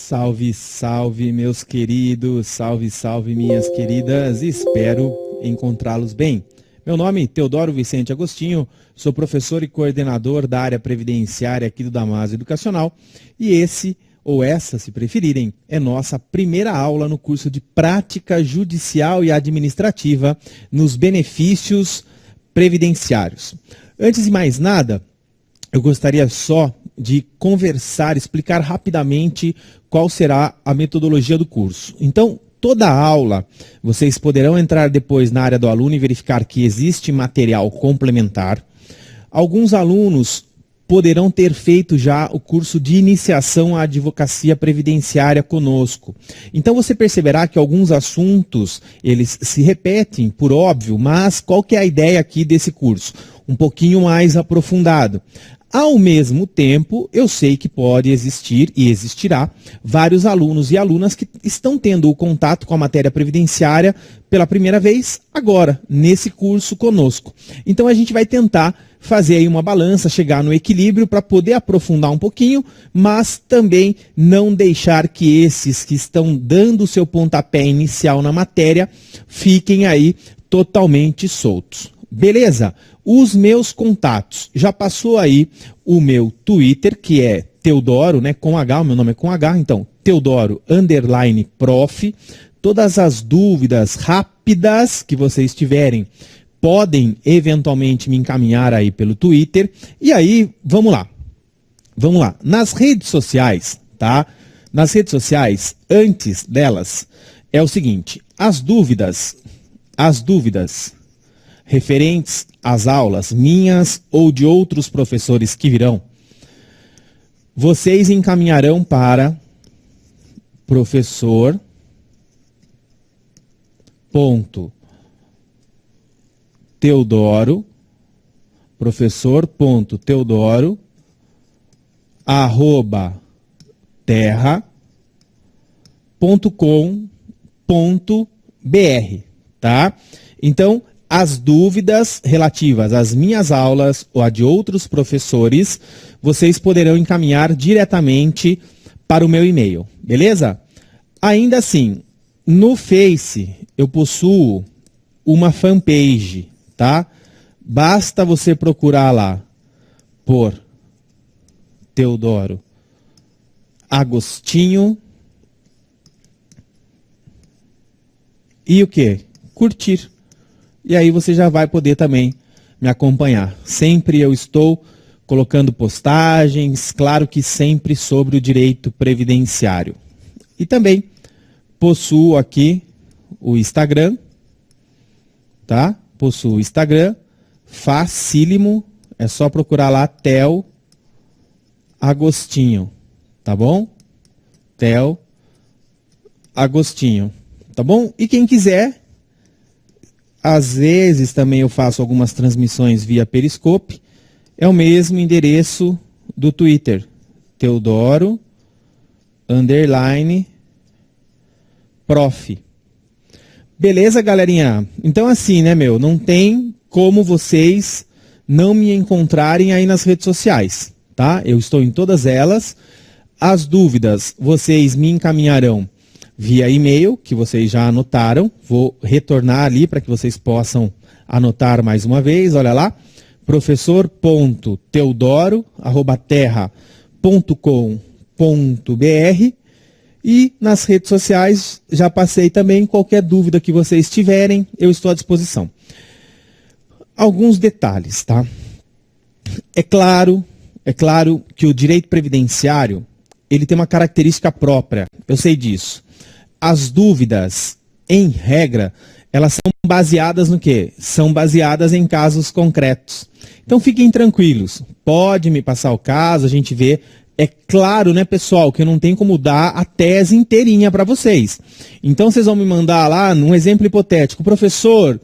Salve, salve, meus queridos, salve, salve, minhas queridas, espero encontrá-los bem. Meu nome é Teodoro Vicente Agostinho, sou professor e coordenador da área previdenciária aqui do Damásio Educacional e esse, ou essa, se preferirem, é nossa primeira aula no curso de Prática Judicial e Administrativa nos benefícios previdenciários. Antes de mais nada, eu gostaria só de conversar, explicar rapidamente qual será a metodologia do curso. Então, toda a aula, vocês poderão entrar depois na área do aluno e verificar que existe material complementar. Alguns alunos poderão ter feito já o curso de iniciação à advocacia previdenciária conosco. Então você perceberá que alguns assuntos, eles se repetem, por óbvio, mas qual que é a ideia aqui desse curso? Um pouquinho mais aprofundado. Ao mesmo tempo, eu sei que pode existir e existirá vários alunos e alunas que estão tendo o contato com a matéria previdenciária pela primeira vez agora, nesse curso conosco. Então a gente vai tentar fazer aí uma balança, chegar no equilíbrio para poder aprofundar um pouquinho, mas também não deixar que esses que estão dando o seu pontapé inicial na matéria fiquem aí totalmente soltos. Beleza? Os meus contatos. Já passou aí o meu Twitter, que é Teodoro, né, com H, o meu nome é com H, então, Teodoro _prof. Todas as dúvidas rápidas que vocês tiverem, podem eventualmente me encaminhar aí pelo Twitter. E aí, vamos lá. Vamos lá. Nas redes sociais, tá? Nas redes sociais, antes delas, é o seguinte, as dúvidas referentes às aulas minhas ou de outros professores que virão, vocês encaminharão para professor.teodoro@terra.com.br, tá? Então, as dúvidas relativas às minhas aulas ou a de outros professores, vocês poderão encaminhar diretamente para o meu e-mail, beleza? Ainda assim, no Face eu possuo uma fanpage, tá? Basta você procurar lá por Teodoro Agostinho e o quê? Curtir. E aí você já vai poder também me acompanhar. Sempre eu estou colocando postagens, claro que sempre sobre o direito previdenciário. E também possuo aqui o Instagram, tá? Possuo o Instagram, facílimo, é só procurar lá Tel Agostinho, tá bom? Tel Agostinho, tá bom? E quem quiser, às vezes também eu faço algumas transmissões via Periscope. É o mesmo endereço do Twitter. Teodoro _prof. Beleza, galerinha? Então assim, né, meu? Não tem como vocês não me encontrarem aí nas redes sociais, tá? Eu estou em todas elas. As dúvidas vocês me encaminharão via e-mail, que vocês já anotaram. Vou retornar ali para que vocês possam anotar mais uma vez. Olha lá, professor.teodoro@terra.com.br. E nas redes sociais já passei também. Qualquer dúvida que vocês tiverem, eu estou à disposição. Alguns detalhes, tá? É claro que o direito previdenciário, ele tem uma característica própria, eu sei disso. As dúvidas, em regra, elas são baseadas no quê? São baseadas em casos concretos. Então fiquem tranquilos, pode me passar o caso, a gente vê. É claro, né, pessoal, que eu não tenho como dar a tese inteirinha para vocês. Então vocês vão me mandar lá, num exemplo hipotético, professor,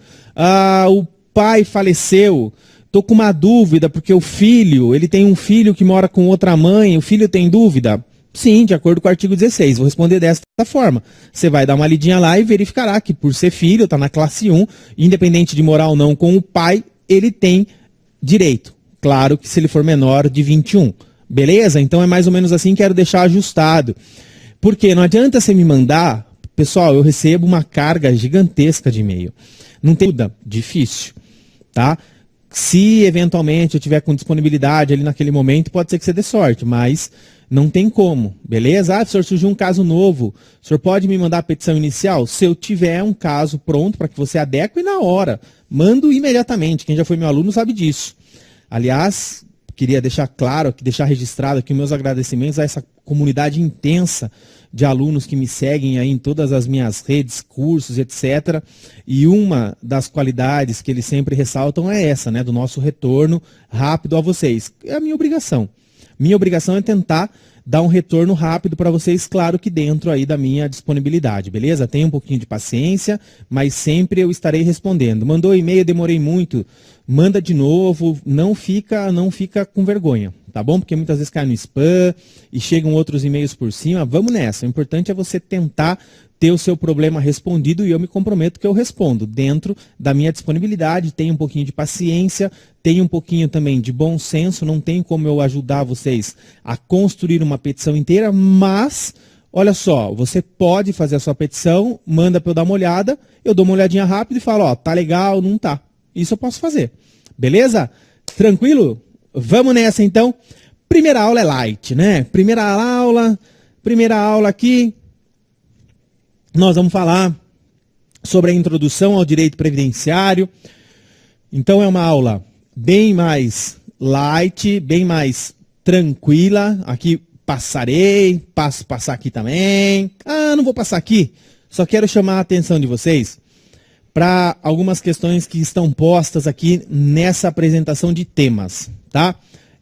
o pai faleceu, estou com uma dúvida, porque o filho, ele tem um filho que mora com outra mãe, o filho tem dúvida? Sim, de acordo com o artigo 16, vou responder desta forma. Você vai dar uma lidinha lá e verificará que por ser filho, está na classe 1, independente de morar ou não com o pai, ele tem direito. Claro que se ele for menor de 21. Beleza? Então é mais ou menos assim, quero deixar ajustado. Porque não adianta você me mandar, pessoal, eu recebo uma carga gigantesca de e-mail. Não tem dúvida, difícil, tá? Se eventualmente eu tiver com disponibilidade ali naquele momento, pode ser que você dê sorte, mas não tem como, beleza? Ah, senhor, surgiu um caso novo, o senhor pode me mandar a petição inicial? Se eu tiver um caso pronto para que você adeque na hora, mando imediatamente, quem já foi meu aluno sabe disso. Aliás, queria deixar claro, deixar registrado aqui meus agradecimentos a essa comunidade intensa de alunos que me seguem aí em todas as minhas redes, cursos, etc. E uma das qualidades que eles sempre ressaltam é essa, né, do nosso retorno rápido a vocês. É a minha obrigação. Minha obrigação é tentar dar um retorno rápido para vocês, claro que dentro aí da minha disponibilidade, beleza? Tenha um pouquinho de paciência, mas sempre eu estarei respondendo. Mandou e-mail, demorei muito, manda de novo, não fica com vergonha, tá bom? Porque muitas vezes cai no spam e chegam outros e-mails por cima. Vamos nessa, o importante é você tentar ter o seu problema respondido e eu me comprometo que eu respondo dentro da minha disponibilidade. Tenha um pouquinho de paciência, tenha um pouquinho também de bom senso, não tem como eu ajudar vocês a construir uma petição inteira, mas olha só, você pode fazer a sua petição, manda para eu dar uma olhada, eu dou uma olhadinha rápido e falo, ó, tá legal, não tá. Isso eu posso fazer, beleza? Tranquilo? Vamos nessa então. Primeira aula é light, né? Primeira aula aqui. Nós vamos falar sobre a introdução ao direito previdenciário. Então é uma aula bem mais light, bem mais tranquila. Aqui passar aqui também. Ah, não vou passar aqui. Só quero chamar a atenção de vocês para algumas questões que estão postas aqui nessa apresentação de temas, tá?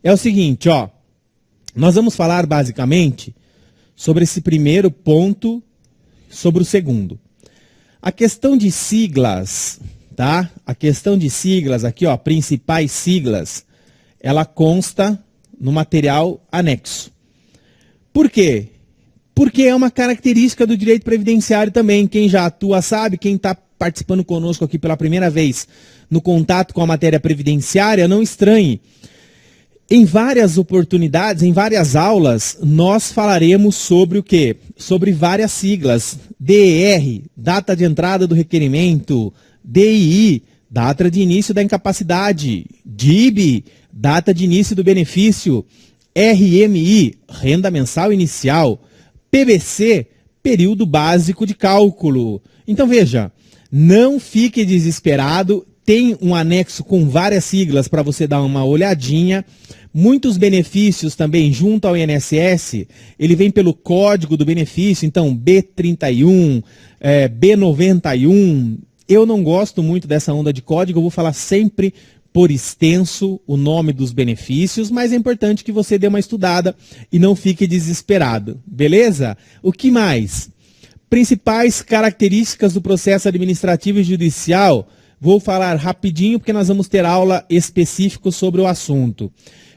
É o seguinte, ó. Nós vamos falar basicamente sobre esse primeiro ponto, sobre o segundo. A questão de siglas, tá? A questão de siglas aqui, ó, principais siglas, ela consta no material anexo. Por quê? Porque é uma característica do direito previdenciário também. Quem já atua sabe, quem está participando conosco aqui pela primeira vez no contato com a matéria previdenciária, não estranhe. Em várias oportunidades, em várias aulas, nós falaremos sobre o quê? Sobre várias siglas. DER, data de entrada do requerimento. DII, data de início da incapacidade. DIB, data de início do benefício. RMI, renda mensal inicial. PBC, período básico de cálculo. Então veja, não fique desesperado. Tem um anexo com várias siglas para você dar uma olhadinha. Muitos benefícios também junto ao INSS, ele vem pelo código do benefício, então B31, B91. Eu não gosto muito dessa onda de código, eu vou falar sempre por extenso o nome dos benefícios, mas é importante que você dê uma estudada e não fique desesperado, beleza? O que mais? Principais características do processo administrativo e judicial. Vou falar rapidinho porque nós vamos ter aula específica sobre o assunto.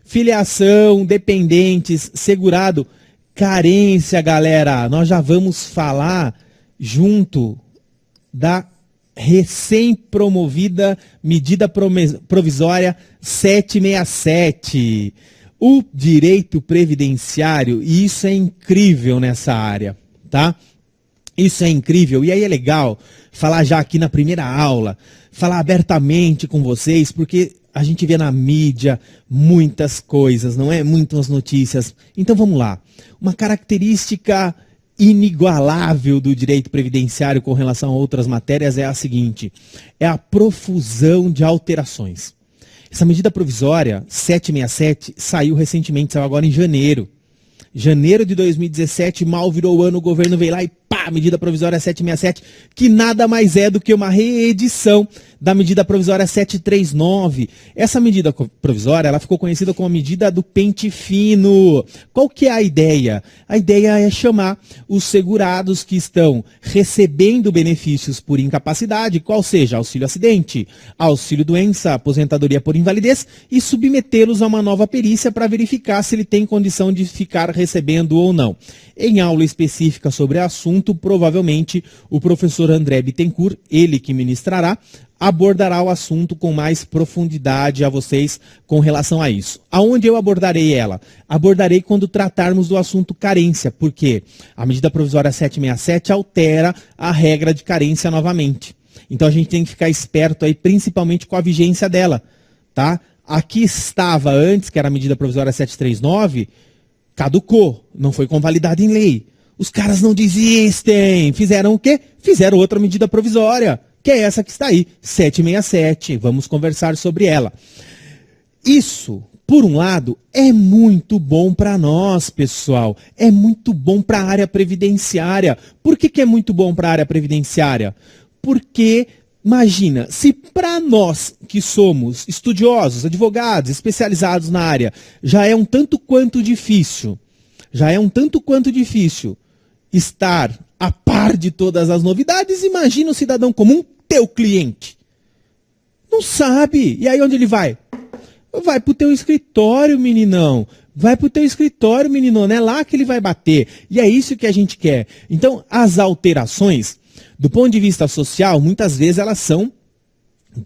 Filiação, dependentes, segurado, carência, galera. Nós já vamos falar junto da recém-promovida medida provisória 767. O direito previdenciário, e isso é incrível nessa área, tá? Isso é incrível, e aí é legal falar já aqui na primeira aula, falar abertamente com vocês, porque a gente vê na mídia muitas coisas, não é? Muitas notícias. Então vamos lá. Uma característica inigualável do direito previdenciário com relação a outras matérias é a seguinte, é a profusão de alterações. Essa medida provisória 767 saiu recentemente, saiu agora em janeiro. Janeiro de 2017, mal virou o ano, o governo veio lá e pá, medida provisória 767, que nada mais é do que uma reedição da medida provisória 739. Essa medida provisória, ela ficou conhecida como a medida do pente fino. Qual que é a ideia? A ideia é chamar os segurados que estão recebendo benefícios por incapacidade, qual seja auxílio acidente, auxílio doença, aposentadoria por invalidez, e submetê-los a uma nova perícia para verificar se ele tem condição de ficar recebendo ou não. Em aula específica sobre o assunto, provavelmente o professor André Bittencourt, ele que ministrará, abordará o assunto com mais profundidade a vocês com relação a isso. Aonde eu abordarei ela? Abordarei quando tratarmos do assunto carência, porque a medida provisória 767 altera a regra de carência novamente. Então a gente tem que ficar esperto aí, principalmente com a vigência dela, tá? Aqui estava antes, que era a medida provisória 739, caducou, não foi convalidada em lei. Os caras não desistem. Fizeram o quê? Fizeram outra medida provisória, que é essa que está aí, 767. Vamos conversar sobre ela. Isso, por um lado, é muito bom para nós, pessoal. É muito bom para a área previdenciária. Por que é muito bom para a área previdenciária? Porque, imagina, se para nós que somos estudiosos, advogados, especializados na área, já é um tanto quanto difícil estar a par de todas as novidades, imagina o cidadão comum, teu cliente. Não sabe. E aí onde ele vai? Vai pro teu escritório, meninão. Vai pro teu escritório, meninão. É lá que ele vai bater. E é isso que a gente quer. Então, as alterações, do ponto de vista social, muitas vezes elas são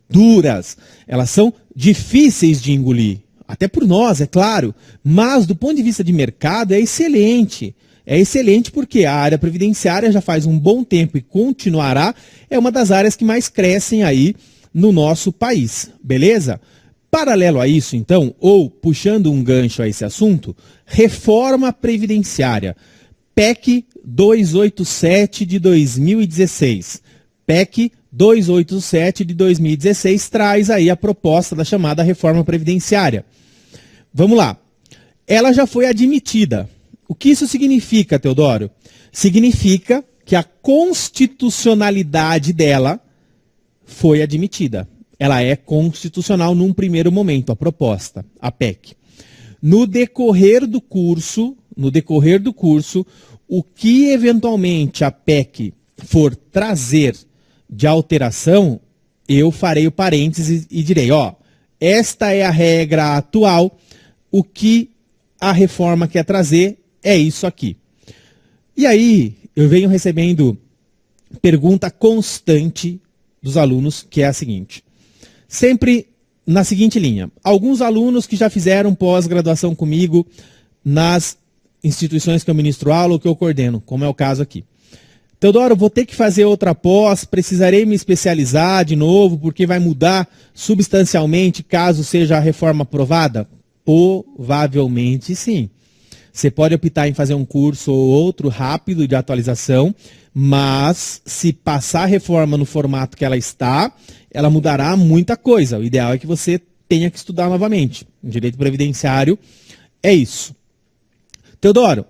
duras. Elas são difíceis de engolir. Até por nós, é claro. Mas, do ponto de vista de mercado, é excelente. É excelente porque a área previdenciária já faz um bom tempo e continuará, é uma das áreas que mais crescem aí no nosso país, beleza? Paralelo a isso, então, ou puxando um gancho a esse assunto, reforma previdenciária, PEC 287 de 2016. PEC 287 de 2016 traz aí a proposta da chamada reforma previdenciária. Vamos lá. Ela já foi admitida. O que isso significa, Teodoro? Significa que a constitucionalidade dela foi admitida. Ela é constitucional num primeiro momento, a proposta, a PEC. No decorrer do curso, o que eventualmente a PEC for trazer de alteração, eu farei o parênteses e direi, ó, esta é a regra atual, o que a reforma quer trazer é isso aqui. E aí, eu venho recebendo pergunta constante dos alunos, que é a seguinte. Sempre na seguinte linha. Alguns alunos que já fizeram pós-graduação comigo nas instituições que eu ministro aula ou que eu coordeno, como é o caso aqui. Teodoro, vou ter que fazer outra pós, precisarei me especializar de novo, porque vai mudar substancialmente caso seja a reforma aprovada? Provavelmente sim. Você pode optar em fazer um curso ou outro rápido de atualização, mas se passar a reforma no formato que ela está, ela mudará muita coisa. O ideal é que você tenha que estudar novamente. O direito previdenciário é isso. Teodoro,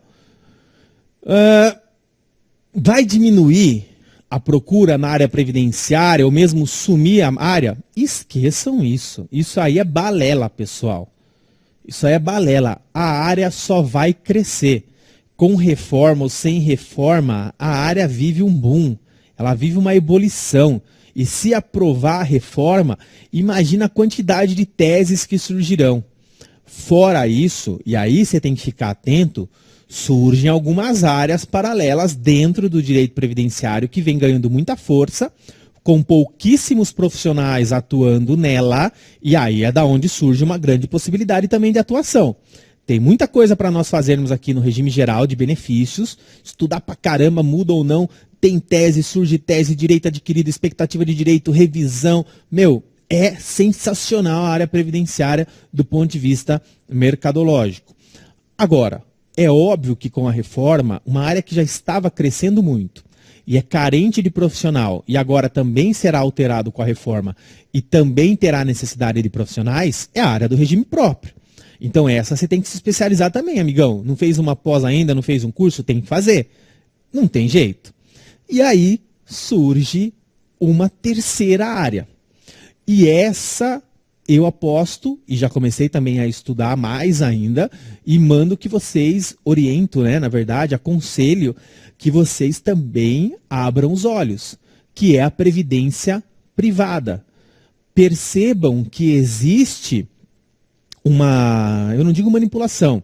vai diminuir a procura na área previdenciária ou mesmo sumir a área? Esqueçam isso. Isso aí é balela, pessoal. Isso aí é balela. A área só vai crescer. Com reforma ou sem reforma, a área vive um boom. Ela vive uma ebulição. E se aprovar a reforma, imagina a quantidade de teses que surgirão. Fora isso, e aí você tem que ficar atento, surgem algumas áreas paralelas dentro do direito previdenciário que vem ganhando muita força, com pouquíssimos profissionais atuando nela, e aí é da onde surge uma grande possibilidade também de atuação. Tem muita coisa para nós fazermos aqui no regime geral de benefícios, estudar pra caramba, muda ou não, tem tese, surge tese, direito adquirido, expectativa de direito, revisão. Meu, é sensacional a área previdenciária do ponto de vista mercadológico. Agora, é óbvio que com a reforma, uma área que já estava crescendo muito e é carente de profissional e agora também será alterado com a reforma e também terá necessidade de profissionais, é a área do regime próprio. Então essa você tem que se especializar também, amigão. Não fez uma pós ainda, não fez um curso? Tem que fazer. Não tem jeito. E aí surge uma terceira área. E essa eu aposto, e já comecei também a estudar mais ainda, e mando que vocês, oriento, né, na verdade, aconselho que vocês também abram os olhos, que é a previdência privada. Percebam que existe uma, eu não digo manipulação,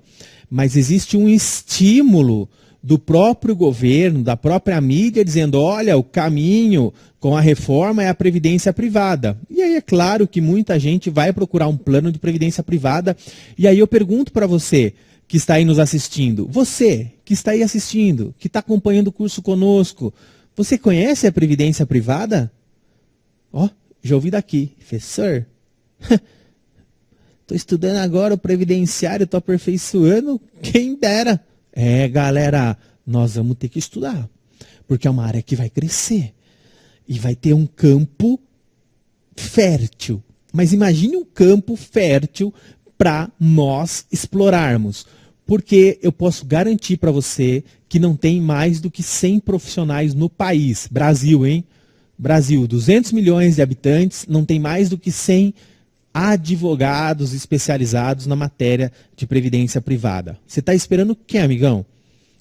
mas existe um estímulo do próprio governo, da própria mídia, dizendo, olha, o caminho com a reforma é a previdência privada. E aí é claro que muita gente vai procurar um plano de previdência privada. E aí eu pergunto para você que está aí nos assistindo, você que está aí assistindo, que está acompanhando o curso conosco, você conhece a previdência privada? Ó, já ouvi daqui, professor, estou estudando agora o previdenciário, estou aperfeiçoando, quem dera. É, galera, nós vamos ter que estudar, porque é uma área que vai crescer e vai ter um campo fértil. Mas imagine um campo fértil para nós explorarmos, porque eu posso garantir para você que não tem mais do que 100 profissionais no país. Brasil, hein? Brasil, 200 milhões de habitantes, não tem mais do que 100 advogados especializados na matéria de previdência privada. Você está esperando o quê, amigão?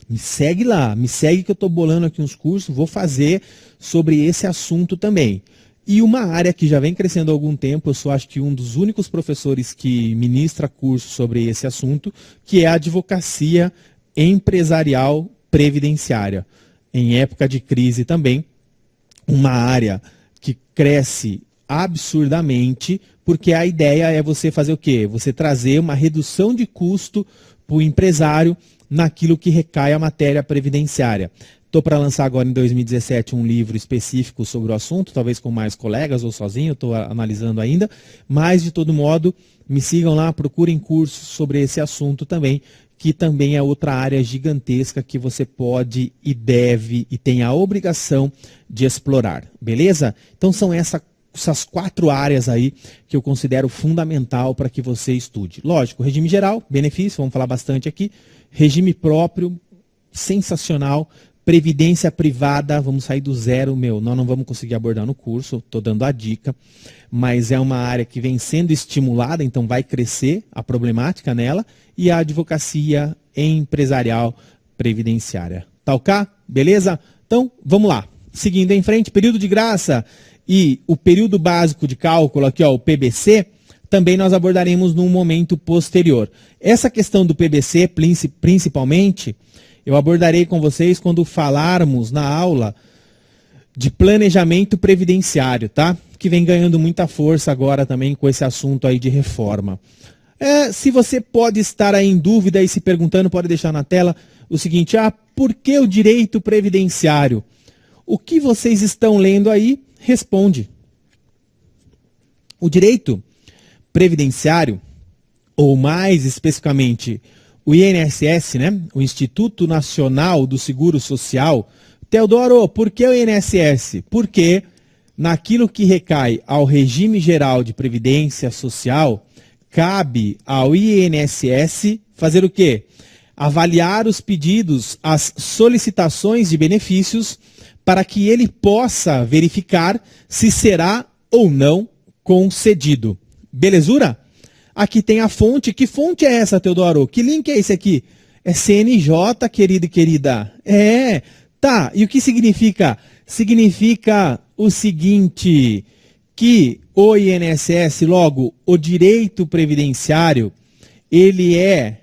Me segue lá, me segue que eu estou bolando aqui uns cursos, vou fazer sobre esse assunto também. E uma área que já vem crescendo há algum tempo, eu sou acho que um dos únicos professores que ministra curso sobre esse assunto, que é a advocacia empresarial previdenciária. Em época de crise também, uma área que cresce absurdamente, porque a ideia é você fazer o quê? Você trazer uma redução de custo para o empresário naquilo que recai a matéria previdenciária. Estou para lançar agora em 2017 um livro específico sobre o assunto, talvez com mais colegas ou sozinho, estou analisando ainda, mas de todo modo, me sigam lá, procurem cursos sobre esse assunto também, que também é outra área gigantesca que você pode e deve e tem a obrigação de explorar, beleza? Então são essas 4 áreas aí que eu considero fundamental para que você estude. Lógico, regime geral, benefício, vamos falar bastante aqui, regime próprio, sensacional, previdência privada, vamos sair do zero, nós não vamos conseguir abordar no curso, estou dando a dica, mas é uma área que vem sendo estimulada, então vai crescer a problemática nela, e a advocacia empresarial previdenciária. Tá ok? Beleza? Então, vamos lá. Seguindo em frente, período de graça e o período básico de cálculo, aqui ó, o PBC, também nós abordaremos num momento posterior. Essa questão do PBC, principalmente, eu abordarei com vocês quando falarmos na aula de planejamento previdenciário, tá? Que vem ganhando muita força agora também com esse assunto aí de reforma. Se você pode estar aí em dúvida e se perguntando, pode deixar na tela o seguinte, por que o direito previdenciário? O que vocês estão lendo aí, responde. O direito previdenciário, ou mais especificamente o INSS, né? O Instituto Nacional do Seguro Social. Teodoro, por que o INSS? Porque naquilo que recai ao regime geral de previdência social, cabe ao INSS fazer o quê? Avaliar os pedidos, as solicitações de benefícios, para que ele possa verificar se será ou não concedido. Belezura? Aqui tem a fonte. Que fonte é essa, Teodoro? Que link é esse aqui? É CNJ, querido e querida. Tá. E o que significa? Significa o seguinte, que o INSS, logo, o direito previdenciário, ele é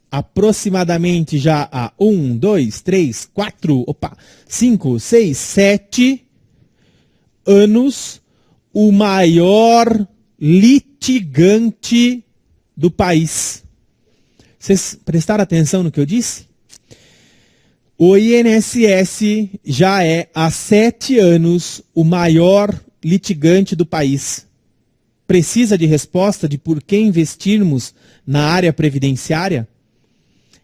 aproximadamente já há 1, 2, 3, 4, 5, 6, 7 anos o maior litigante do país. Vocês prestaram atenção no que eu disse? O INSS já é há 7 anos o maior litigante do país. Precisa de resposta de por que investirmos na área previdenciária?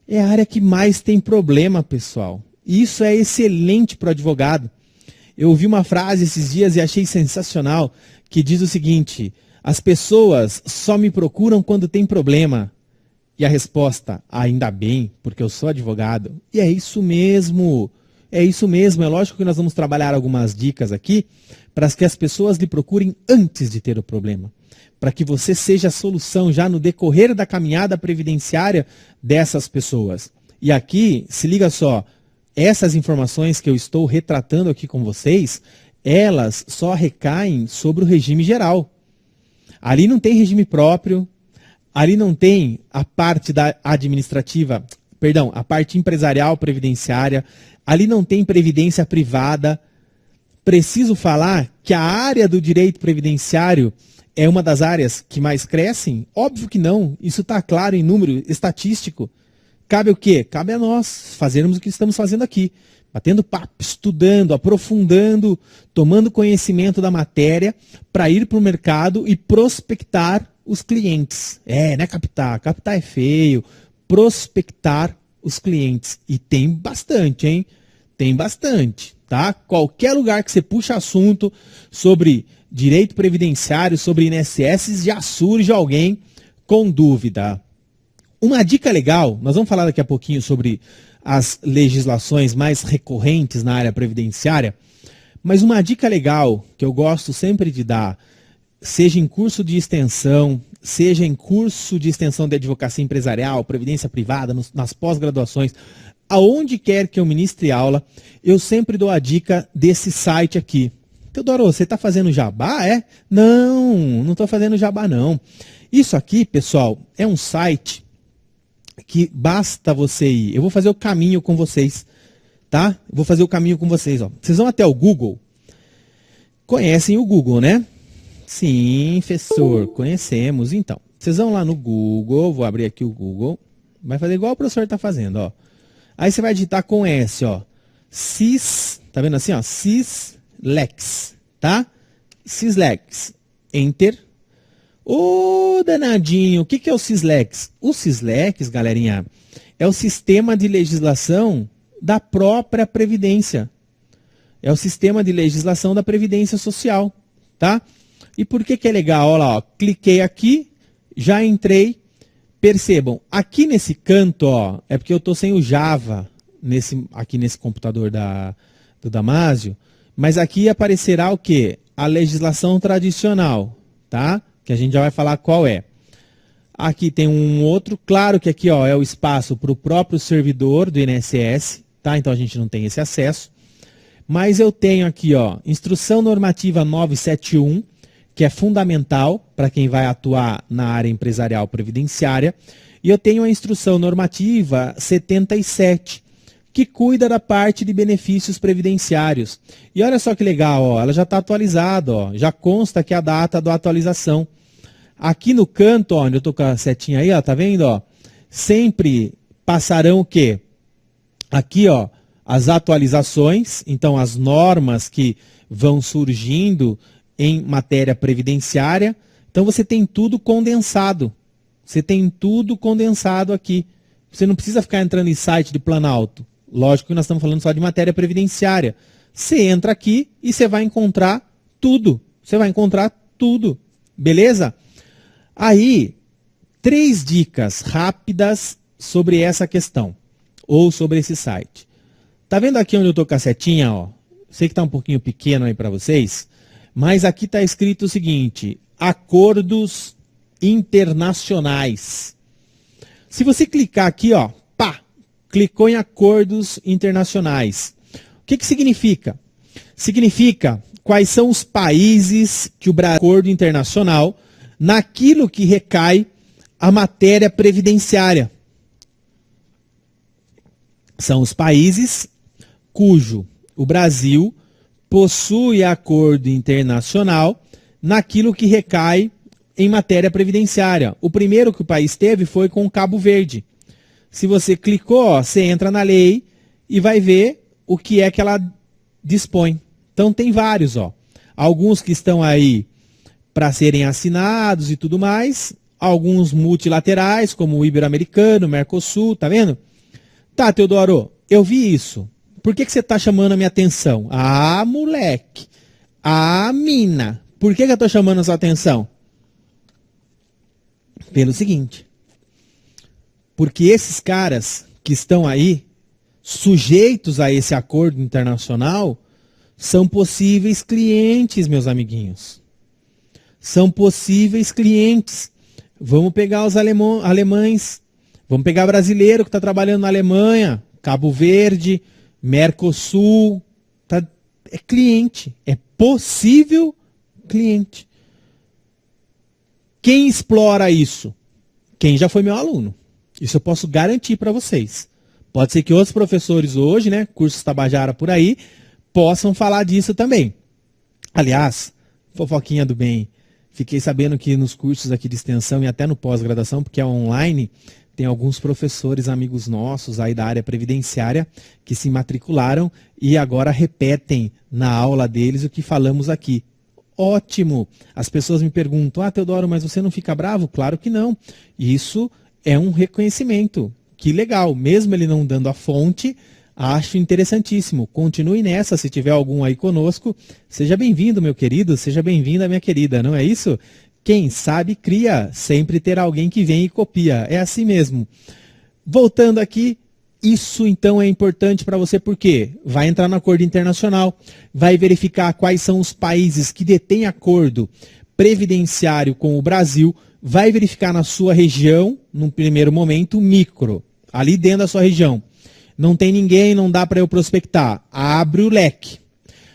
É a área que mais tem problema, pessoal. E isso é excelente para o advogado. Eu ouvi uma frase esses dias e achei sensacional, que diz o seguinte: as pessoas só me procuram quando tem problema. E a resposta, ainda bem, porque eu sou advogado. E é isso mesmo. É isso mesmo. É lógico que nós vamos trabalhar algumas dicas aqui para que as pessoas lhe procurem antes de ter o problema. Para que você seja a solução já no decorrer da caminhada previdenciária dessas pessoas. E aqui, se liga só, essas informações que eu estou retratando aqui com vocês, elas só recaem sobre o regime geral. Ali não tem regime próprio, ali não tem a parte da administrativa, perdão, a parte empresarial previdenciária, ali não tem previdência privada. Preciso falar que a área do direito previdenciário é uma das áreas que mais crescem? Óbvio que não, isso está claro em número estatístico. Cabe o quê? Cabe a nós fazermos o que estamos fazendo aqui, batendo papo, estudando, aprofundando, tomando conhecimento da matéria para ir para o mercado e prospectar os clientes. Não é captar, captar é feio, prospectar os clientes. E tem bastante, hein? Tem bastante, tá? Qualquer lugar que você puxa assunto sobre direito previdenciário, sobre INSS, já surge alguém com dúvida. Uma dica legal, nós vamos falar daqui a pouquinho sobre as legislações mais recorrentes na área previdenciária, mas uma dica legal que eu gosto sempre de dar, seja em curso de extensão, seja em curso de extensão de advocacia empresarial, previdência privada, nas pós-graduações, aonde quer que eu ministre aula, eu sempre dou a dica desse site aqui. Teodoro, você está fazendo jabá, é? Não estou fazendo jabá, não. Isso aqui, pessoal, é um site que basta você ir. Eu vou fazer o caminho com vocês, tá? Vou fazer o caminho com vocês, ó. Vocês vão até o Google. Conhecem o Google, né? Sim, professor, conhecemos. Então, vocês vão lá no Google, vou abrir aqui o Google. Vai fazer igual o professor está fazendo, ó. Aí você vai digitar com S, ó. Tá vendo assim, ó? Syslex, tá? Syslex. Enter. Ô, danadinho, o que é o Syslex? O Syslex, galerinha, é o sistema de legislação da própria Previdência. É o sistema de legislação da Previdência Social, tá? E por que é legal? Olha lá, ó, cliquei aqui, já entrei. Percebam, aqui nesse canto, ó, é porque eu estou sem o Java aqui nesse computador do Damásio, mas aqui aparecerá o quê? A legislação tradicional, tá? Que a gente já vai falar qual é. Aqui tem um outro, claro que aqui ó, é o espaço para o próprio servidor do INSS, tá? Então a gente não tem esse acesso. Mas eu tenho aqui, ó, Instrução Normativa 971, que é fundamental para quem vai atuar na área empresarial previdenciária. E eu tenho a Instrução Normativa 77, que cuida da parte de benefícios previdenciários. E olha só que legal, ó, ela já está atualizada, ó, já consta aqui a data da atualização. Aqui no canto, ó, onde eu estou com a setinha aí, ó, tá vendo? Ó, sempre passarão o quê? Aqui, ó, as atualizações, então as normas que vão surgindo em matéria previdenciária. Então você tem tudo condensado. Você tem tudo condensado aqui. Você não precisa ficar entrando em site de Planalto. Lógico que nós estamos falando só de matéria previdenciária. Você entra aqui e você vai encontrar tudo. Você vai encontrar tudo. Beleza? Aí, 3 dicas rápidas sobre essa questão. Ou sobre esse site. Tá vendo aqui onde eu tô com a setinha, ó? Sei que tá um pouquinho pequeno aí para vocês. Mas aqui está escrito o seguinte: acordos internacionais. Se você clicar aqui, ó, pá, clicou em acordos internacionais. O que significa? Significa quais são os países que o Brasil tem acordo internacional naquilo que recai a matéria previdenciária. São os países cujo o Brasil possui acordo internacional naquilo que recai em matéria previdenciária. O primeiro que o país teve foi com o Cabo Verde. Se você clicou, ó, você entra na lei e vai ver o que é que ela dispõe. Então tem vários, ó. Alguns que estão aí para serem assinados e tudo mais. Alguns multilaterais, como o Ibero-Americano, o Mercosul, tá vendo? Tá, Teodoro, eu vi isso. Por que você está chamando a minha atenção? Ah, moleque. Ah, mina. Por que eu estou chamando a sua atenção? Pelo seguinte. Porque esses caras que estão aí, sujeitos a esse acordo internacional, são possíveis clientes, meus amiguinhos. São possíveis clientes. Vamos pegar os alemães. Vamos pegar brasileiro que está trabalhando na Alemanha, Cabo Verde, Mercosul, tá, é cliente, é possível cliente. Quem explora isso? Quem já foi meu aluno. Isso eu posso garantir para vocês. Pode ser que outros professores hoje, né, cursos Tabajara por aí, possam falar disso também. Aliás, fofoquinha do bem, fiquei sabendo que nos cursos aqui de extensão e até no pós-graduação, porque é online, tem alguns professores amigos nossos aí da área previdenciária que se matricularam e agora repetem na aula deles o que falamos aqui. Ótimo! As pessoas me perguntam, Teodoro, mas você não fica bravo? Claro que não. Isso é um reconhecimento. Que legal, mesmo ele não dando a fonte, acho interessantíssimo. Continue nessa, se tiver algum aí conosco. Seja bem-vindo, meu querido, seja bem-vinda, minha querida, não é isso? Quem sabe cria, sempre terá alguém que vem e copia. É assim mesmo. Voltando aqui, isso então é importante para você porque vai entrar no acordo internacional, vai verificar quais são os países que detêm acordo previdenciário com o Brasil, vai verificar na sua região, num primeiro momento, micro, ali dentro da sua região. Não tem ninguém, não dá para eu prospectar. Abre o leque.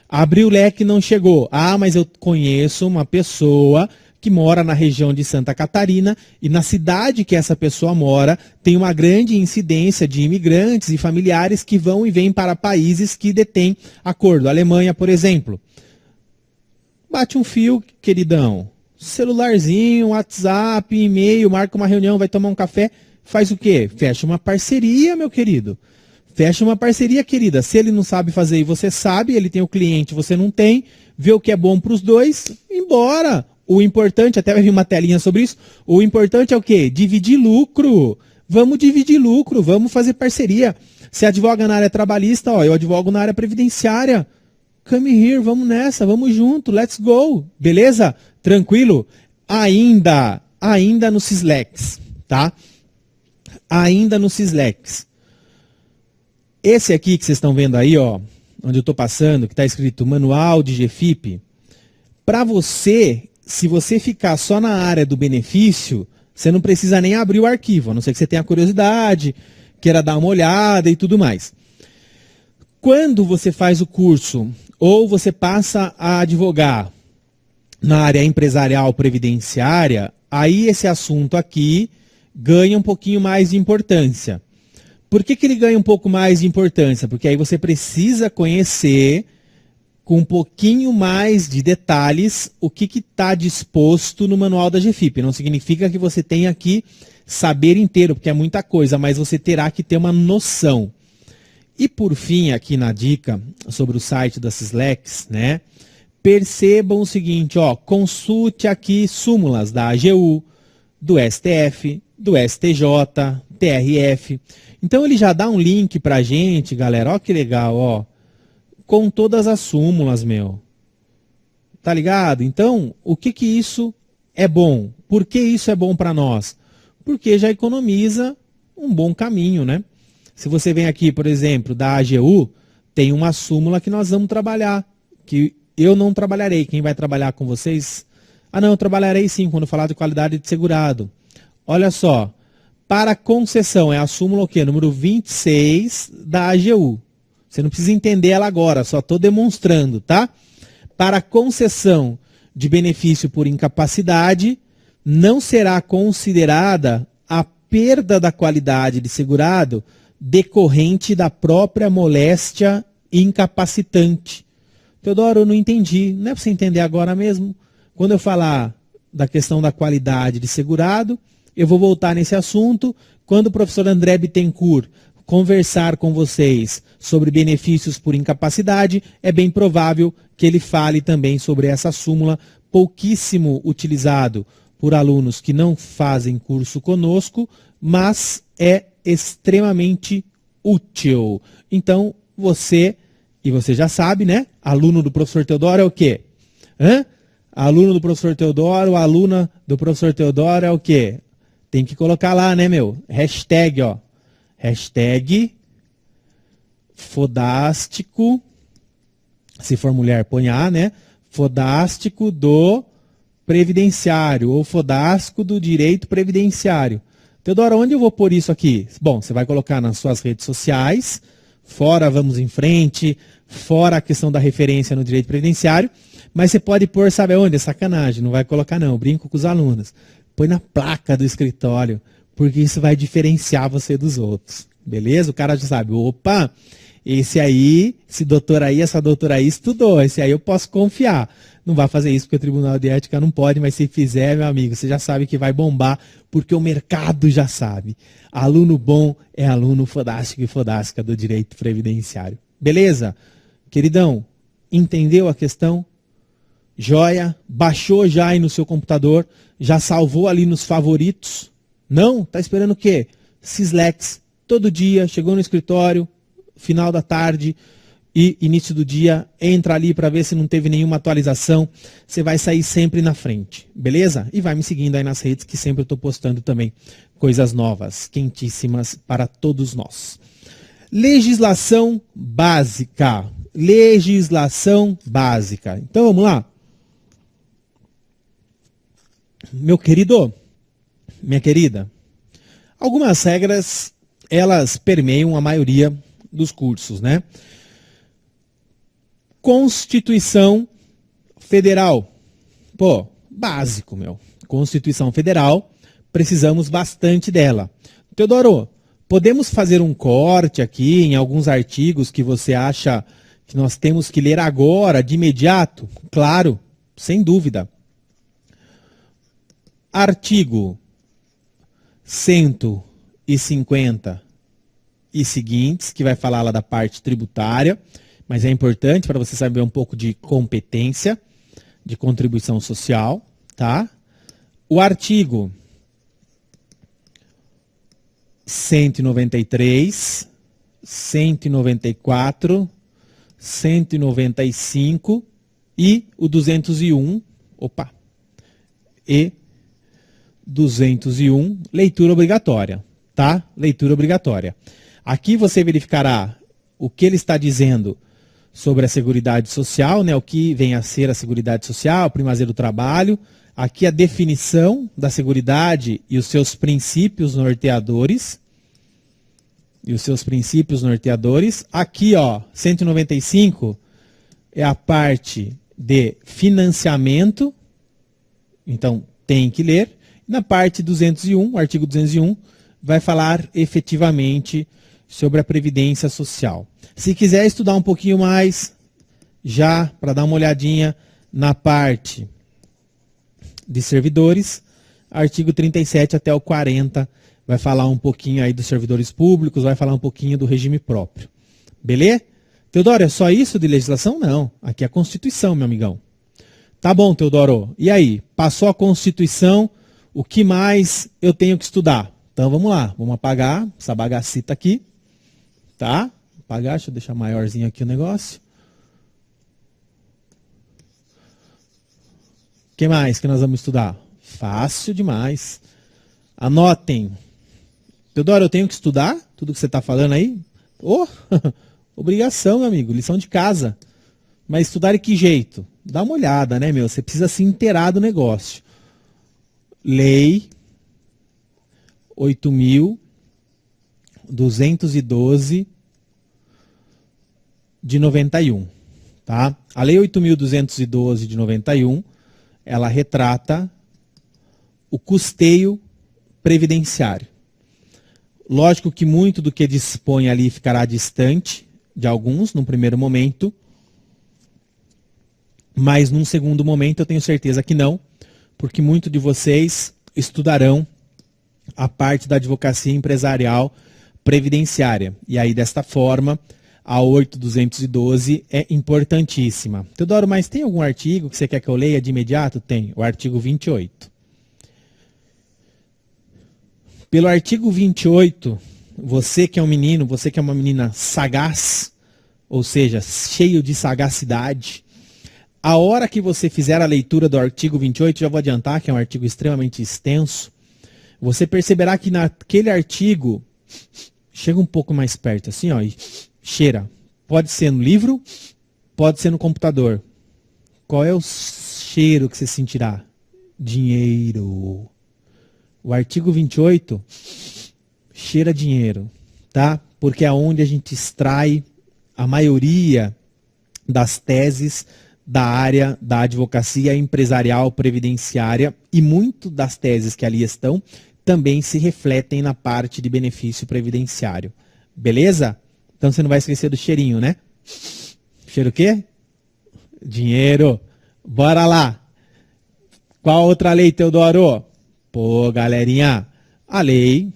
Abriu o leque, não chegou. Mas eu conheço uma pessoa que mora na região de Santa Catarina e na cidade que essa pessoa mora tem uma grande incidência de imigrantes e familiares que vão e vêm para países que detêm acordo. Alemanha, por exemplo. Bate um fio, queridão. Celularzinho, WhatsApp, e-mail, marca uma reunião, vai tomar um café, faz o quê? Fecha uma parceria, meu querido. Fecha uma parceria, querida. Se ele não sabe fazer e você sabe, ele tem o cliente, você não tem, vê o que é bom para os dois, embora. O importante, até vai vir uma telinha sobre isso, o importante é o quê? Dividir lucro. Vamos dividir lucro, vamos fazer parceria. Você advoga na área trabalhista, eu advogo na área previdenciária. Come here, vamos nessa, vamos junto, let's go. Beleza? Tranquilo? Ainda no Sislex, tá? Ainda no Sislex. Esse aqui que vocês estão vendo aí, onde eu estou passando, que está escrito Manual de GFIP, para você, se você ficar só na área do benefício, você não precisa nem abrir o arquivo, a não ser que você tenha curiosidade, queira dar uma olhada e tudo mais. Quando você faz o curso, ou você passa a advogar na área empresarial previdenciária, aí esse assunto aqui ganha um pouquinho mais de importância. Por que ele ganha um pouco mais de importância? Porque aí você precisa conhecer com um pouquinho mais de detalhes o que está disposto no manual da GFIP. Não significa que você tenha que saber inteiro, porque é muita coisa, mas você terá que ter uma noção. E por fim, aqui na dica sobre o site da Sislex, né? Percebam o seguinte, consulte aqui súmulas da AGU, do STF, do STJ, TRF. Então ele já dá um link pra gente, galera, que legal, com todas as súmulas, meu. Tá ligado? Então, o que isso é bom? Por que isso é bom para nós? Porque já economiza um bom caminho, né? Se você vem aqui, por exemplo, da AGU, tem uma súmula que nós vamos trabalhar, que eu não trabalharei. Quem vai trabalhar com vocês? Não, eu trabalharei sim, quando falar de qualidade de segurado. Olha só, para concessão, é a súmula o quê? Número 26 da AGU. Você não precisa entender ela agora, só estou demonstrando, tá? Para concessão de benefício por incapacidade, não será considerada a perda da qualidade de segurado decorrente da própria moléstia incapacitante. Teodoro, eu não entendi. Não é para você entender agora mesmo? Quando eu falar da questão da qualidade de segurado, eu vou voltar nesse assunto. Quando o professor André Bittencourt conversar com vocês sobre benefícios por incapacidade, é bem provável que ele fale também sobre essa súmula, pouquíssimo utilizado por alunos que não fazem curso conosco, mas é extremamente útil. Então, você já sabe, né? Aluno do professor Teodoro é o quê? Aluno do professor Teodoro, aluna do professor Teodoro é o quê? Tem que colocar lá, né, meu? Hashtag, Hashtag fodástico, se for mulher, põe A, né? Fodástico do previdenciário, ou fodástico do direito previdenciário. Teodoro, onde eu vou pôr isso aqui? Bom, você vai colocar nas suas redes sociais, fora Vamos em Frente, fora a questão da referência no direito previdenciário, mas você pode pôr, sabe onde? É sacanagem, não vai colocar não, brinco com os alunos. Põe na placa do escritório, porque isso vai diferenciar você dos outros, beleza? O cara já sabe, opa, esse doutor aí, essa doutora aí estudou, esse aí eu posso confiar. Não vai fazer isso porque o Tribunal de Ética não pode, mas se fizer, meu amigo, você já sabe que vai bombar, porque o mercado já sabe. Aluno bom é aluno fodástico e fodástica do direito previdenciário. Beleza? Queridão, entendeu a questão? Joia? Baixou já aí no seu computador? Já salvou ali nos favoritos? Não? Tá esperando o quê? Sislex, todo dia, chegou no escritório, final da tarde e início do dia, entra ali para ver se não teve nenhuma atualização, você vai sair sempre na frente, beleza? E vai me seguindo aí nas redes que sempre eu estou postando também coisas novas, quentíssimas para todos nós. Legislação básica. Legislação básica. Então vamos lá. Meu querido, minha querida, algumas regras, elas permeiam a maioria dos cursos, né? Constituição Federal. Pô, básico, meu. Constituição Federal, precisamos bastante dela. Teodoro, podemos fazer um corte aqui em alguns artigos que você acha que nós temos que ler agora, de imediato? Claro, sem dúvida. Artigo 150 e seguintes, que vai falar lá da parte tributária, mas é importante para você saber um pouco de competência, de contribuição social, tá? O artigo 193, 194, 195 e o 201, e 201, leitura obrigatória, tá? Leitura obrigatória. Aqui você verificará o que ele está dizendo sobre a Seguridade Social, né? O que vem a ser a Seguridade Social, primazia do trabalho. Aqui a definição da Seguridade e os seus princípios norteadores. Aqui, ó, 195 é a parte de financiamento. Então, tem que ler. Na parte 201, artigo 201, vai falar efetivamente sobre a Previdência Social. Se quiser estudar um pouquinho mais, já para dar uma olhadinha na parte de servidores, artigo 37 até o 40, vai falar um pouquinho aí dos servidores públicos, vai falar um pouquinho do regime próprio. Beleza? Teodoro, é só isso de legislação? Não. Aqui é a Constituição, meu amigão. Tá bom, Teodoro. E aí? Passou a Constituição, o que mais eu tenho que estudar? Então vamos lá, vamos apagar essa bagacita aqui, tá? Apagar, deixa eu deixar maiorzinho aqui o negócio. O que mais que nós vamos estudar? Fácil demais. Anotem. Teodoro, eu tenho que estudar tudo que você está falando aí? Oh, obrigação, meu amigo, lição de casa. Mas estudar de que jeito? Dá uma olhada, né, meu? Você precisa se inteirar do negócio. Lei 8.212 de 91, tá? A Lei 8.212 de 91, ela retrata o custeio previdenciário. Lógico que muito do que dispõe ali ficará distante de alguns, num primeiro momento, mas num segundo momento eu tenho certeza que não, porque muitos de vocês estudarão a parte da advocacia empresarial previdenciária. E aí, desta forma, a 8.212 é importantíssima. Teodoro, mas tem algum artigo que você quer que eu leia de imediato? Tem, o artigo 28. Pelo artigo 28, você que é um menino, você que é uma menina sagaz, ou seja, cheio de sagacidade, a hora que você fizer a leitura do artigo 28, já vou adiantar que é um artigo extremamente extenso, você perceberá que naquele artigo, chega um pouco mais perto assim, ó, e cheira. Pode ser no livro, pode ser no computador. Qual é o cheiro que você sentirá? Dinheiro. O artigo 28 cheira dinheiro, tá? Porque é onde a gente extrai a maioria das teses da área da advocacia empresarial previdenciária, e muito das teses que ali estão também se refletem na parte de benefício previdenciário. Beleza? Então você não vai esquecer do cheirinho, né? Cheiro o quê? Dinheiro. Bora lá. Qual outra lei, Teodoro? Pô, galerinha, a lei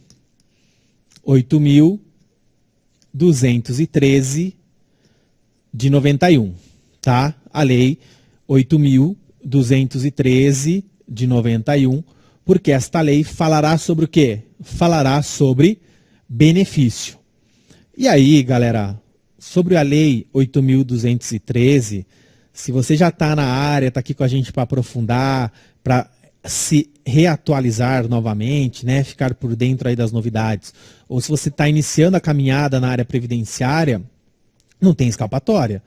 8.213 de 91, tá? A lei 8.213 de 91, porque esta lei falará sobre o quê? Falará sobre benefício. E aí, galera, sobre a lei 8.213, se você já está na área, está aqui com a gente para aprofundar, para se reatualizar novamente, né, ficar por dentro aí das novidades, ou se você está iniciando a caminhada na área previdenciária, não tem escapatória.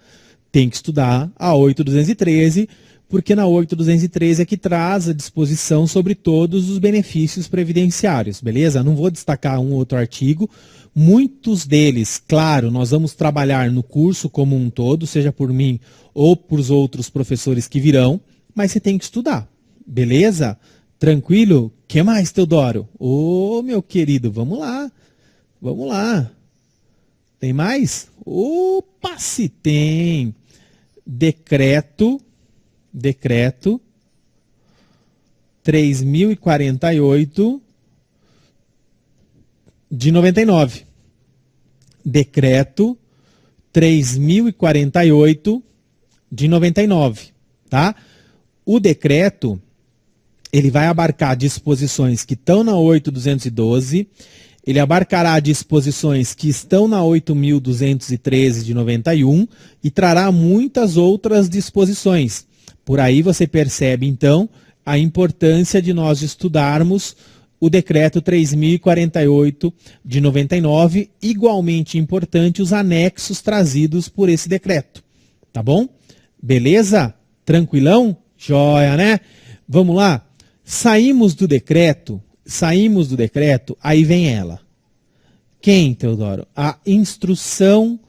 Tem que estudar a 8.213, porque na 8.213 é que traz a disposição sobre todos os benefícios previdenciários, beleza? Não vou destacar um ou outro artigo, muitos deles, claro, nós vamos trabalhar no curso como um todo, seja por mim ou por os outros professores que virão, mas você tem que estudar, beleza? Tranquilo? Que mais, Teodoro? Ô, meu querido, vamos lá. Vamos lá. Tem mais? Opa, se tem. Decreto 3.048 de 99. Decreto 3.048 de 99, tá? O decreto, ele vai abarcar disposições que estão na 8.212, ele abarcará disposições que estão na 8.213 de 91 e trará muitas outras disposições. Por aí você percebe, então, a importância de nós estudarmos o decreto 3.048 de 99, igualmente importante os anexos trazidos por esse decreto. Tá bom? Beleza? Tranquilão? Joia, né? Vamos lá? Saímos do decreto, aí vem ela. Quem, Teodoro? A Instrução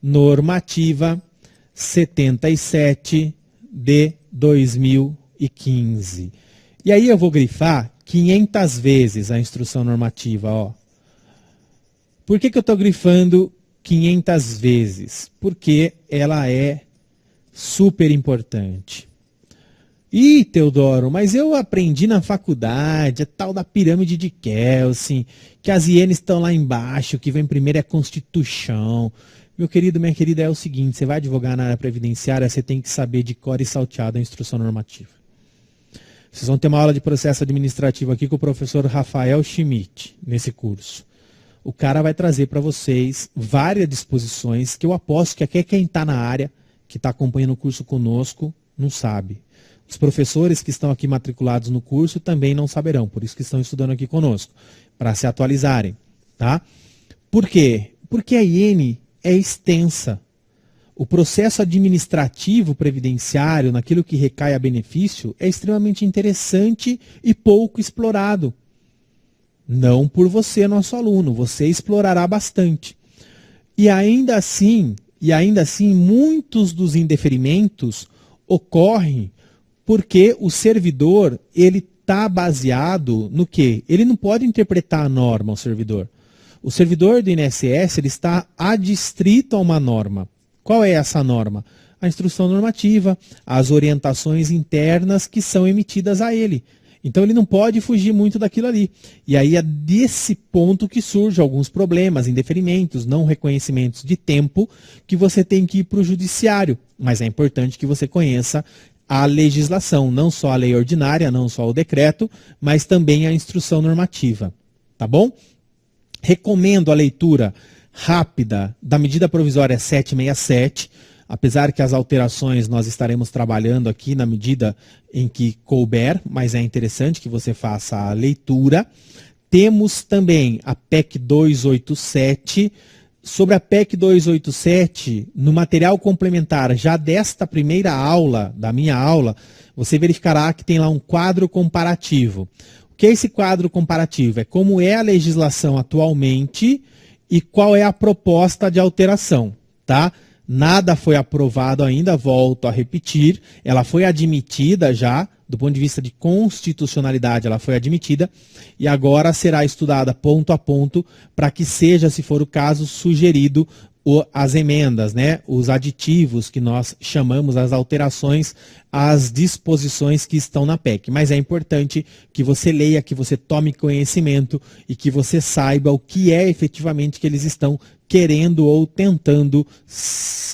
Normativa 77 de 2015. E aí eu vou grifar 500 vezes a Instrução Normativa, ó. Por que eu estou grifando 500 vezes? Porque ela é super importante. Ih, Teodoro, mas eu aprendi na faculdade, a tal da pirâmide de Kelsen, que as ienes estão lá embaixo, que vem primeiro é a Constituição. Meu querido, minha querida, é o seguinte, você vai advogar na área previdenciária, você tem que saber de cor e salteado a Instrução Normativa. Vocês vão ter uma aula de processo administrativo aqui com o professor Rafael Schmidt, nesse curso. O cara vai trazer para vocês várias disposições que eu aposto que até quem está na área, que está acompanhando o curso conosco, não sabe. Os professores que estão aqui matriculados no curso também não saberão, por isso que estão estudando aqui conosco, para se atualizarem. Tá? Por quê? Porque a iene é extensa. O processo administrativo previdenciário, naquilo que recai a benefício, é extremamente interessante e pouco explorado. Não por você, nosso aluno, você explorará bastante. E ainda assim, muitos dos indeferimentos ocorrem porque o servidor, ele está baseado no quê? Ele não pode interpretar a norma, o servidor. O servidor do INSS, ele está adstrito a uma norma. Qual é essa norma? A instrução normativa, as orientações internas que são emitidas a ele. Então ele não pode fugir muito daquilo ali. E aí é desse ponto que surgem alguns problemas, indeferimentos, não reconhecimentos de tempo, que você tem que ir para o judiciário. Mas é importante que você conheça a legislação, não só a lei ordinária, não só o decreto, mas também a instrução normativa. Tá bom? Recomendo a leitura rápida da medida provisória 767, apesar que as alterações nós estaremos trabalhando aqui na medida em que couber, mas é interessante que você faça a leitura. Temos também a PEC 287. Sobre a PEC 287, no material complementar já desta primeira aula, da minha aula, você verificará que tem lá um quadro comparativo. O que é esse quadro comparativo? É como é a legislação atualmente e qual é a proposta de alteração, tá? Nada foi aprovado ainda, volto a repetir, ela foi admitida já do ponto de vista de constitucionalidade, ela foi admitida e agora será estudada ponto a ponto para que seja, se for o caso, sugerido as emendas, né, os aditivos que nós chamamos, as alterações às disposições que estão na PEC. Mas é importante que você leia, que você tome conhecimento e que você saiba o que é efetivamente que eles estão querendo ou tentando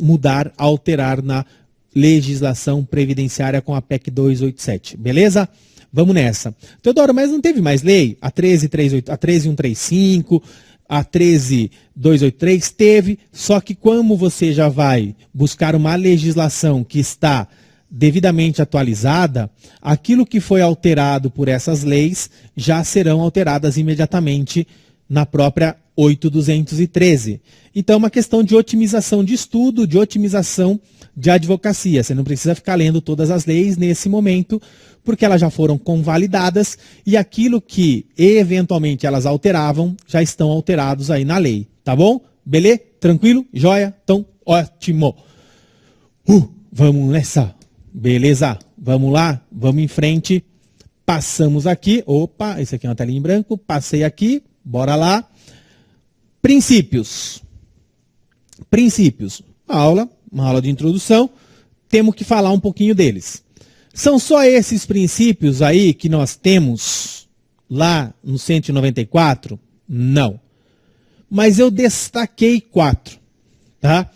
mudar, alterar na legislação previdenciária com a PEC 287. Beleza? Vamos nessa. Teodoro, mas não teve mais lei? A 13135... a 13283 teve, só que como você já vai buscar uma legislação que está devidamente atualizada, aquilo que foi alterado por essas leis já serão alteradas imediatamente na própria 8213. Então é uma questão de otimização de estudo, de otimização de advocacia. Você não precisa ficar lendo todas as leis nesse momento, porque elas já foram convalidadas e aquilo que eventualmente elas alteravam já estão alterados aí na lei, tá bom? Beleza? Tranquilo? Joia? Então, ótimo. Vamos nessa. Beleza? Vamos lá? Vamos em frente. Passamos aqui. Opa, esse aqui é uma telinha em branco. Passei aqui. Bora lá. Princípios. Princípios. Uma aula de introdução. Temos que falar um pouquinho deles. São só esses princípios aí que nós temos lá no 194? Não. Mas eu destaquei 4, tá?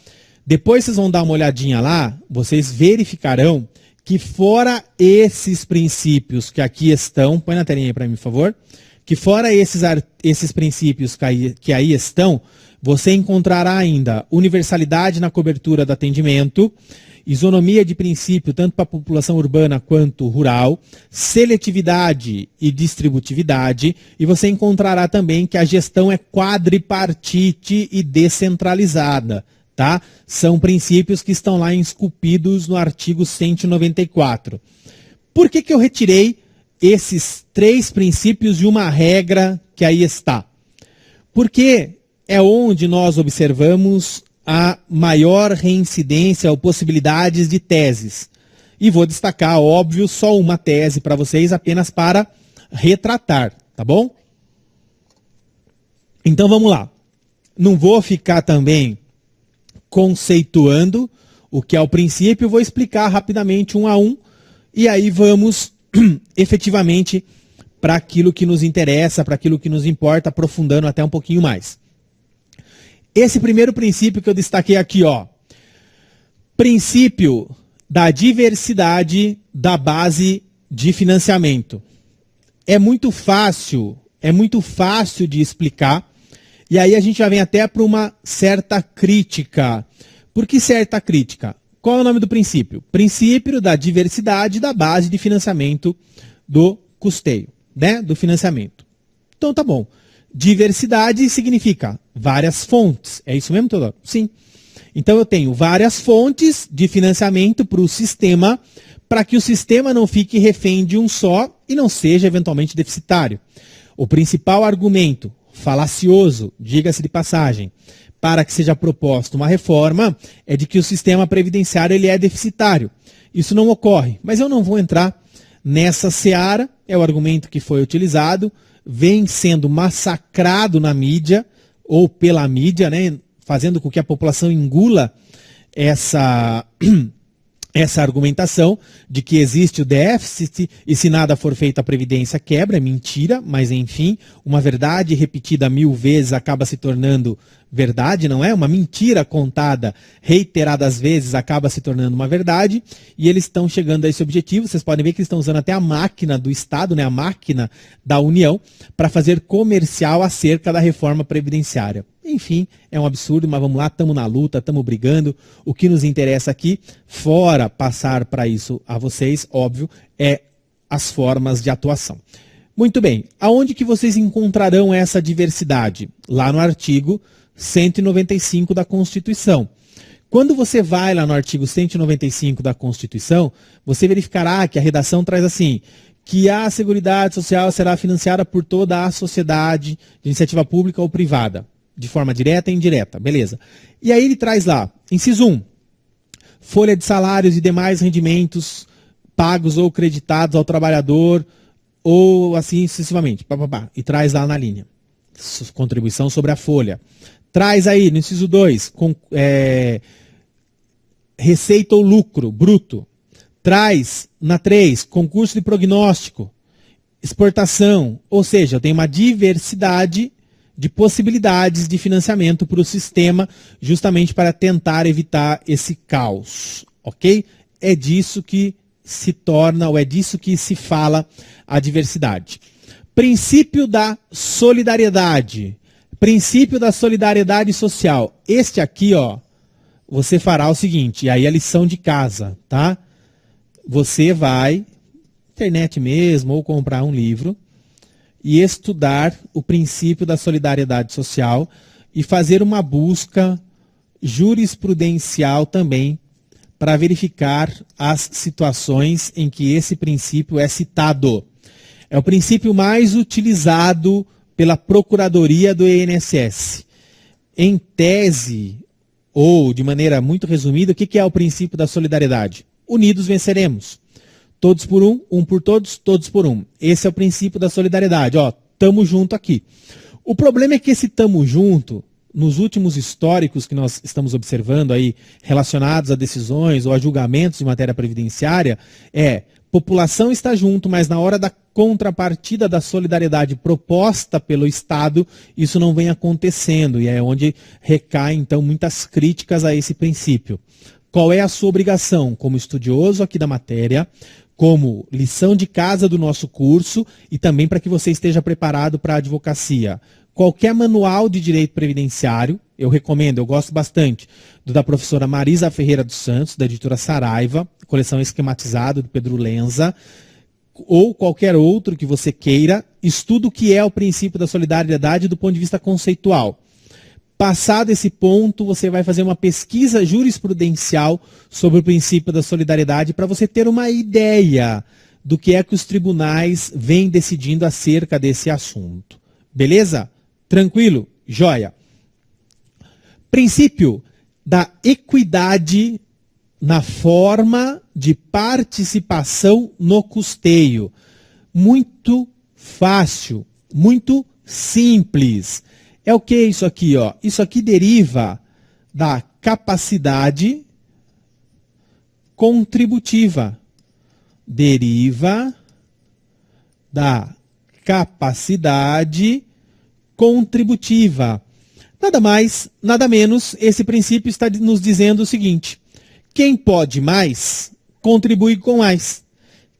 Depois vocês vão dar uma olhadinha lá, vocês verificarão que fora esses princípios que aqui estão, põe na telinha aí para mim, por favor, que fora esses princípios que aí estão, você encontrará ainda universalidade na cobertura do atendimento, isonomia de princípio tanto para a população urbana quanto rural, seletividade e distributividade, e você encontrará também que a gestão é quadripartite e descentralizada, tá? São princípios que estão lá esculpidos no artigo 194. Por que eu retirei esses 3 princípios de uma regra que aí está? Porque é onde nós observamos a maior reincidência ou possibilidades de teses. E vou destacar, óbvio, só uma tese para vocês, apenas para retratar, tá bom? Então vamos lá. Não vou ficar também conceituando o que é o princípio, vou explicar rapidamente um a um, e aí vamos efetivamente para aquilo que nos interessa, para aquilo que nos importa, aprofundando até um pouquinho mais. Esse primeiro princípio que eu destaquei aqui, ó, princípio da diversidade da base de financiamento. É muito fácil de explicar, e aí a gente já vem até para uma certa crítica. Por que certa crítica? Qual é o nome do princípio? Princípio da diversidade da base de financiamento do custeio, né? Do financiamento. Então tá bom. Diversidade significa várias fontes. É isso mesmo, Teodoro? Sim. Então eu tenho várias fontes de financiamento para o sistema, para que o sistema não fique refém de um só e não seja eventualmente deficitário. O principal argumento, falacioso, diga-se de passagem, para que seja proposta uma reforma, é de que o sistema previdenciário ele é deficitário. Isso não ocorre, mas eu não vou entrar nessa seara, é o argumento que foi utilizado, vem sendo massacrado na mídia, ou pela mídia, né, fazendo com que a população engula essa argumentação de que existe o déficit e se nada for feito a Previdência quebra, é mentira, mas enfim, uma verdade repetida 1000 vezes acaba se tornando verdade, não é? Uma mentira contada reiteradas vezes acaba se tornando uma verdade, e eles estão chegando a esse objetivo. Vocês podem ver que eles estão usando até a máquina do Estado, né, a máquina da União, para fazer comercial acerca da reforma previdenciária. Enfim, é um absurdo, mas vamos lá, estamos na luta, estamos brigando. O que nos interessa aqui, fora passar para isso a vocês, óbvio, é as formas de atuação. Muito bem, aonde que vocês encontrarão essa diversidade? Lá no artigo 195 da Constituição. Quando você vai lá no artigo 195 da Constituição, você verificará que a redação traz assim, que a Seguridade Social será financiada por toda a sociedade, de iniciativa pública ou privada, de forma direta e indireta, beleza. E aí ele traz lá, inciso 1, folha de salários e demais rendimentos pagos ou creditados ao trabalhador, ou assim sucessivamente, e traz lá na linha. Contribuição sobre a folha. Traz aí, no inciso 2, receita ou lucro bruto. Traz na 3, concurso de prognóstico, exportação, ou seja, eu tenho uma diversidade de possibilidades de financiamento para o sistema, justamente para tentar evitar esse caos, ok? É disso que se torna, ou é disso que se fala a diversidade. Princípio da solidariedade. Princípio da solidariedade social. Este aqui, ó, você fará o seguinte, e aí a lição de casa, tá? Você vai, internet mesmo, ou comprar um livro, e estudar o princípio da solidariedade social e fazer uma busca jurisprudencial também para verificar as situações em que esse princípio é citado. É o princípio mais utilizado pela Procuradoria do INSS. Em tese, ou de maneira muito resumida, o que é o princípio da solidariedade? Unidos venceremos. Todos por um por todos, todos por um. Esse é o princípio da solidariedade. Ó, tamo junto aqui. O problema é que esse tamo junto, nos últimos históricos que nós estamos observando aí, relacionados a decisões ou a julgamentos de matéria previdenciária, população está junto, mas na hora da contrapartida da solidariedade proposta pelo Estado, isso não vem acontecendo, e é onde recaem, então, muitas críticas a esse princípio. Qual é a sua obrigação como estudioso aqui da matéria, como lição de casa do nosso curso e também para que você esteja preparado para a advocacia? Qualquer manual de direito previdenciário, eu recomendo, eu gosto bastante, do da professora Marisa Ferreira dos Santos, da editora Saraiva, coleção esquematizada do Pedro Lenza, ou qualquer outro que você queira, estuda o que é o princípio da solidariedade do ponto de vista conceitual. Passado esse ponto, você vai fazer uma pesquisa jurisprudencial sobre o princípio da solidariedade para você ter uma ideia do que é que os tribunais vêm decidindo acerca desse assunto. Beleza? Tranquilo? Joia. Princípio da equidade na forma de participação no custeio. Muito fácil, muito simples. É o que isso aqui, ó? Isso aqui deriva da capacidade contributiva. Deriva da capacidade contributiva. Nada mais, nada menos, esse princípio está nos dizendo o seguinte: quem pode mais, contribui com mais.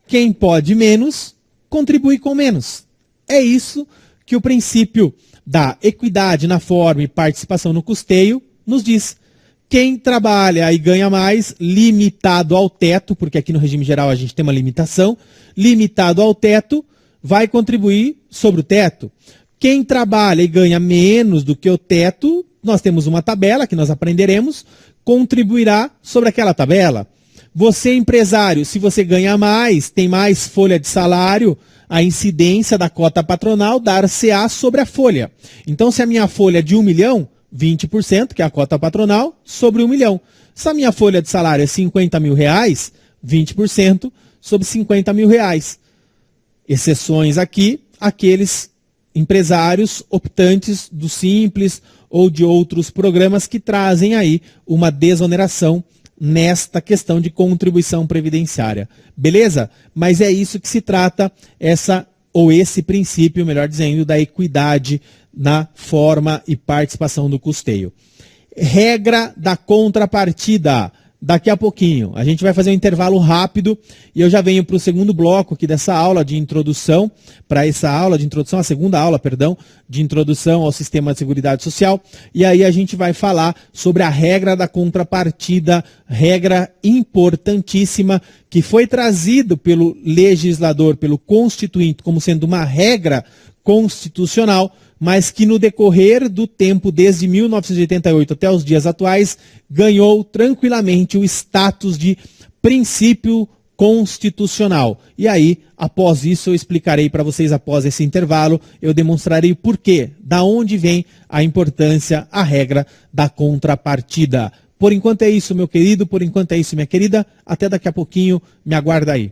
Quem pode menos, contribui com menos. É isso que o princípio da equidade na forma e participação no custeio nos diz. Quem trabalha e ganha mais, limitado ao teto, porque aqui no regime geral a gente tem uma limitação, limitado ao teto, vai contribuir sobre o teto. Quem trabalha e ganha menos do que o teto, nós temos uma tabela que nós aprenderemos, contribuirá sobre aquela tabela. Você, empresário, se você ganha mais, tem mais folha de salário, a incidência da cota patronal dar-se-á sobre a folha. Então, se a minha folha é de 1 milhão, 20%, que é a cota patronal, sobre 1 milhão. Se a minha folha de salário é 50 mil reais, 20% sobre 50 mil reais. Exceções aqui, aqueles empresários optantes do Simples ou de outros programas que trazem aí uma desoneração nesta questão de contribuição previdenciária. Beleza? Mas é isso que se trata, esse princípio, melhor dizendo, da equidade na forma e participação do custeio. Regra da contrapartida. Daqui a pouquinho. A gente vai fazer um intervalo rápido e eu já venho para o segundo bloco aqui dessa aula de introdução, para essa aula de introdução, a segunda aula, perdão, de introdução ao sistema de seguridade social. E aí a gente vai falar sobre a regra da contrapartida, regra importantíssima, que foi trazido pelo legislador, pelo constituinte, como sendo uma regra constitucional, mas que no decorrer do tempo, desde 1988 até os dias atuais, ganhou tranquilamente o status de princípio constitucional. E aí, após isso, eu explicarei para vocês, após esse intervalo, eu demonstrarei o porquê, da onde vem a importância, a regra da contrapartida. Por enquanto é isso, meu querido, por enquanto é isso, minha querida. Até daqui a pouquinho, me aguarda aí.